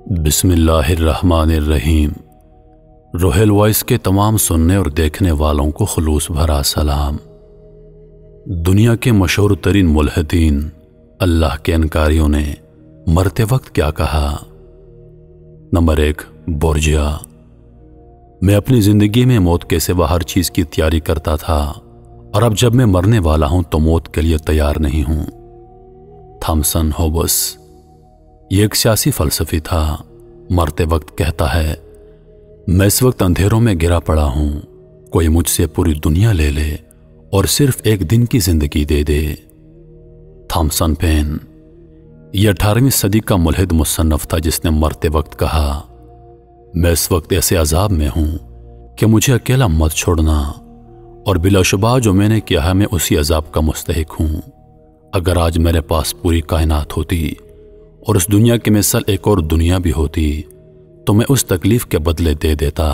بسم اللہ الرحمن الرحیم۔ روہیل وائس کے تمام سننے اور دیکھنے والوں کو خلوص بھرا سلام۔ دنیا کے مشہور ترین ملحدین اللہ کے انکاریوں نے مرتے وقت کیا کہا؟ نمبر 1، بورجیا۔ میں اپنی زندگی میں موت کے سوا ہر چیز کی تیاری کرتا تھا، اور اب جب میں مرنے والا ہوں تو موت کے لیے تیار نہیں ہوں۔ تھامسن ہوبس۔ یہ ایک سیاسی فلسفی تھا۔ مرتے وقت کہتا ہے، میں اس وقت اندھیروں میں گرا پڑا ہوں، کوئی مجھ سے پوری دنیا لے لے اور صرف ایک دن کی زندگی دے دے۔ Thomson pain. یہ 18ویں صدی کا ملحد مصنف تھا جس نے مرتے وقت کہا، میں اس وقت ایسے عذاب میں ہوں کہ مجھے اکیلا مت چھوڑنا، اور بلا شبہ جو میں نے کیا ہے میں اسی عذاب کا مستحق ہوں۔ اگر آج میرے پاس پوری کائنات ہوتی اور اس دنیا کی مثل ایک اور دنیا بھی ہوتی تو میں اس تکلیف کے بدلے دے دیتا۔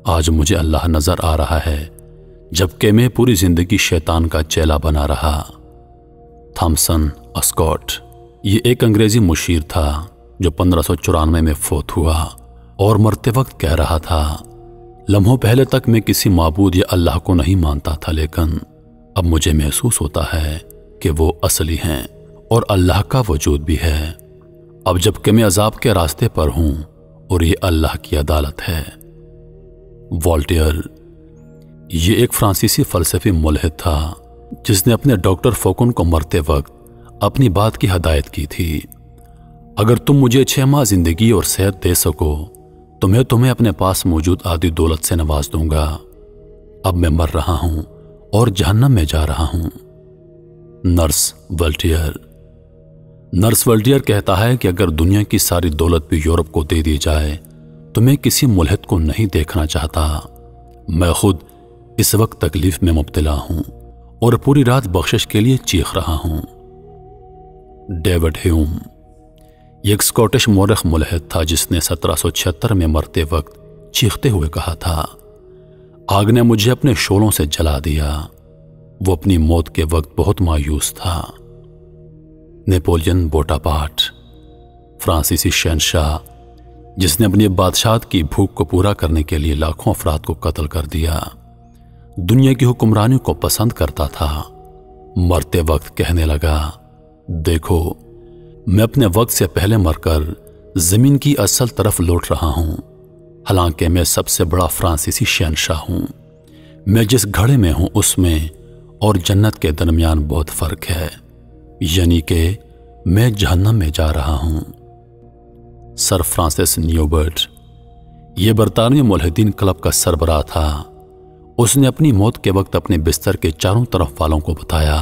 آج مجھے اللہ نظر آ رہا ہے جبکہ میں پوری زندگی شیطان کا چیلا بنا رہا۔ Thomson Scott. یہ ایک انگریزی مشیر تھا جو 1594 میں فوت ہوا اور مرتے وقت کہہ رہا تھا، لمحوں پہلے تک میں کسی معبود یا اللہ کو نہیں مانتا تھا، لیکن اب مجھے محسوس ہوتا ہے کہ وہ اصلی ہیں اور اللہ کا وجود بھی ہے۔ اب جب کہ میں عذاب کے راستے پر ہوں اور یہ اللہ کی عدالت ہے۔ والٹیئر۔ یہ ایک فرانسیسی فلسفی ملحد تھا جس نے اپنے ڈاکٹر فوکن کو مرتے وقت اپنی بات کی ہدایت کی تھی، اگر تم مجھے 6 ماہ زندگی اور صحت دے سکو تو میں تمہیں اپنے پاس موجود آدھی دولت سے نواز دوں گا۔ اب میں مر رہا ہوں اور جہنم میں جا رہا ہوں۔ Nurse Voltaire. نرس والٹیئر کہتا ہے کہ اگر دنیا کی ساری دولت بھی یورپ کو دے دی جائے تو میں کسی ملحد کو نہیں دیکھنا چاہتا۔ میں خود اس وقت تکلیف میں مبتلا ہوں اور پوری رات بخشش کے لیے چیخ رہا ہوں۔ ڈیوڈ ہیوم۔ یہ ایک اسکاٹش مورخ ملحد تھا جس نے 1776 میں مرتے وقت چیختے ہوئے کہا تھا، آگ نے مجھے اپنے شعلوں سے جلا دیا۔ وہ اپنی موت کے وقت بہت مایوس تھا۔ Napoleon Bonaparte. فرانسیسی شہنشاہ جس نے اپنی بادشاہت کی بھوک کو پورا کرنے کے لیے لاکھوں افراد کو قتل کر دیا، دنیا کی حکمرانی کو پسند کرتا تھا، مرتے وقت کہنے لگا، دیکھو میں اپنے وقت سے پہلے مر کر زمین کی اصل طرف لوٹ رہا ہوں، حالانکہ میں سب سے بڑا فرانسیسی شہنشاہ ہوں۔ میں جس گھڑے میں ہوں اس میں اور جنت کے درمیان بہت فرق ہے، یعنی کہ میں جہنم میں جا رہا ہوں۔ سر فرانسس نیوبرٹ۔ یہ برطانوی ملحدین کلب کا سربراہ تھا۔ اس نے اپنی موت کے وقت اپنے بستر کے چاروں طرف والوں کو بتایا،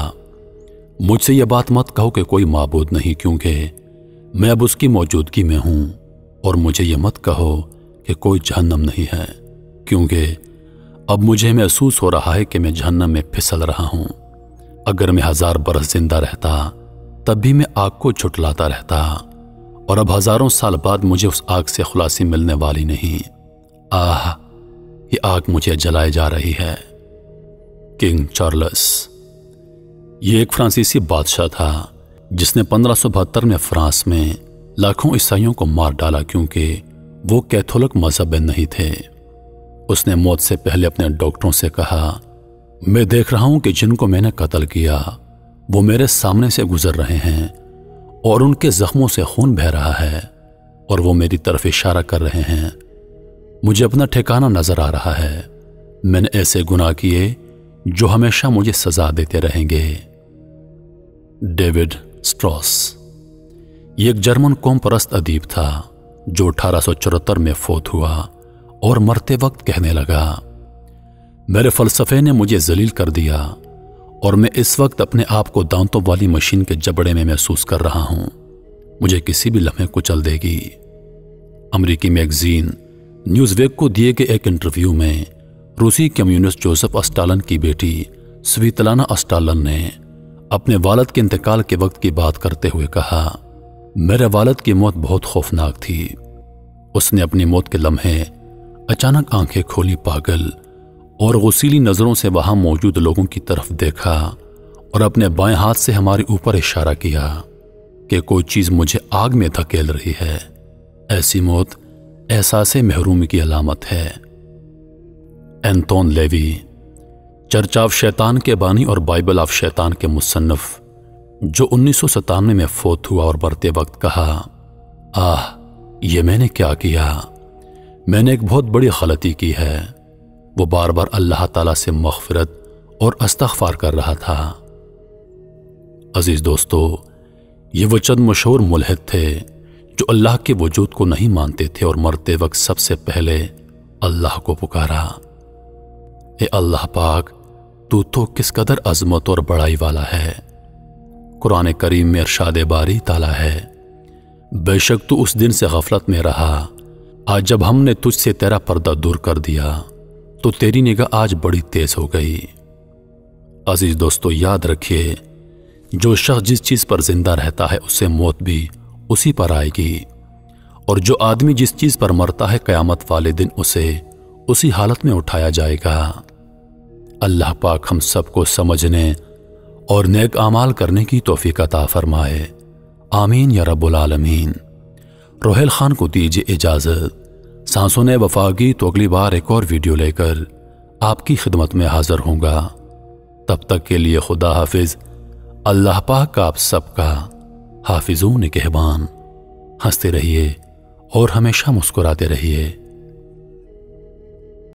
مجھ سے یہ بات مت کہو کہ کوئی معبود نہیں، کیونکہ میں اب اس کی موجودگی میں ہوں، اور مجھے یہ مت کہو کہ کوئی جہنم نہیں ہے، کیونکہ اب مجھے محسوس ہو رہا ہے کہ میں جہنم میں پھسل رہا ہوں۔ اگر میں 1000 برس زندہ رہتا تب بھی میں آگ کو جھٹلاتا رہتا، اور اب ہزاروں سال بعد مجھے اس آگ سے خلاصی ملنے والی نہیں۔ آہ، یہ آگ مجھے جلائے جا رہی ہے۔ King Charles. یہ ایک فرانسیسی بادشاہ تھا جس نے 1572 میں فرانس میں لاکھوں عیسائیوں کو مار ڈالا کیونکہ وہ کیتھولک مذہب میں نہیں تھے۔ اس نے موت سے پہلے اپنے ڈاکٹروں سے کہا، میں دیکھ رہا ہوں کہ جن کو میں نے قتل کیا وہ میرے سامنے سے گزر رہے ہیں اور ان کے زخموں سے خون بہہ رہا ہے، اور وہ میری طرف اشارہ کر رہے ہیں۔ مجھے اپنا ٹھکانہ نظر آ رہا ہے۔ میں نے ایسے گناہ کیے جو ہمیشہ مجھے سزا دیتے رہیں گے۔ David Strauss. یہ ایک جرمن قوم پرست ادیب تھا جو 1874 میں فوت ہوا اور مرتے وقت کہنے لگا، میرے فلسفے نے مجھے ذلیل کر دیا اور میں اس وقت اپنے آپ کو دانتوں والی مشین کے جبڑے میں محسوس کر رہا ہوں، مجھے کسی بھی لمحے کچل دے گی۔ امریکی میگزین نیوز ویک کو دیے گئے ایک انٹرویو میں روسی کمیونسٹ جوزف اسٹالن کی بیٹی سویتلانا اسٹالن نے اپنے والد کے انتقال کے وقت کی بات کرتے ہوئے کہا، میرے والد کی موت بہت خوفناک تھی۔ اس نے اپنی موت کے لمحے اچانک آنکھیں کھولی، پاگل اور غسیلی نظروں سے وہاں موجود لوگوں کی طرف دیکھا اور اپنے بائیں ہاتھ سے ہمارے اوپر اشارہ کیا کہ کوئی چیز مجھے آگ میں دھکیل رہی ہے۔ ایسی موت احساس محرومی کی علامت ہے۔ اینتون لیوی، چرچ آف شیطان کے بانی اور بائبل آف شیطان کے مصنف، جو 1997 میں فوت ہوا اور مرتے وقت کہا، یہ میں نے کیا کیا؟ میں نے ایک بہت بڑی غلطی کی ہے۔ وہ بار بار اللہ تعالیٰ سے مغفرت اور استغفار کر رہا تھا۔ عزیز دوستو، یہ وہ چند مشہور ملحد تھے جو اللہ کے وجود کو نہیں مانتے تھے اور مرتے وقت سب سے پہلے اللہ کو پکارا، اے اللہ پاک، تو کس قدر عظمت اور بڑائی والا ہے۔ قرآن کریم میں ارشاد باری تعالیٰ ہے، بے شک تو اس دن سے غفلت میں رہا، آج جب ہم نے تجھ سے تیرا پردہ دور کر دیا تو تیری نگاہ آج بڑی تیز ہو گئی۔ عزیز دوستو، یاد رکھیے، جو شخص جس چیز پر زندہ رہتا ہے اسے موت بھی اسی پر آئے گی، اور جو آدمی جس چیز پر مرتا ہے قیامت والے دن اسے اسی حالت میں اٹھایا جائے گا۔ اللہ پاک ہم سب کو سمجھنے اور نیک اعمال کرنے کی توفیق عطا فرمائے، آمین یا رب العالمین۔ روحیل خان کو دیجیے اجازت، سانسوں نے وفا کی تو اگلی بار ایک اور ویڈیو لے کر آپ کی خدمت میں حاضر ہوں گا۔ تب تک کے لیے خدا حافظ۔ اللہ پاک آپ سب کا حافظ و نگہبان۔ ہنستے رہیے اور ہمیشہ مسکراتے رہیے۔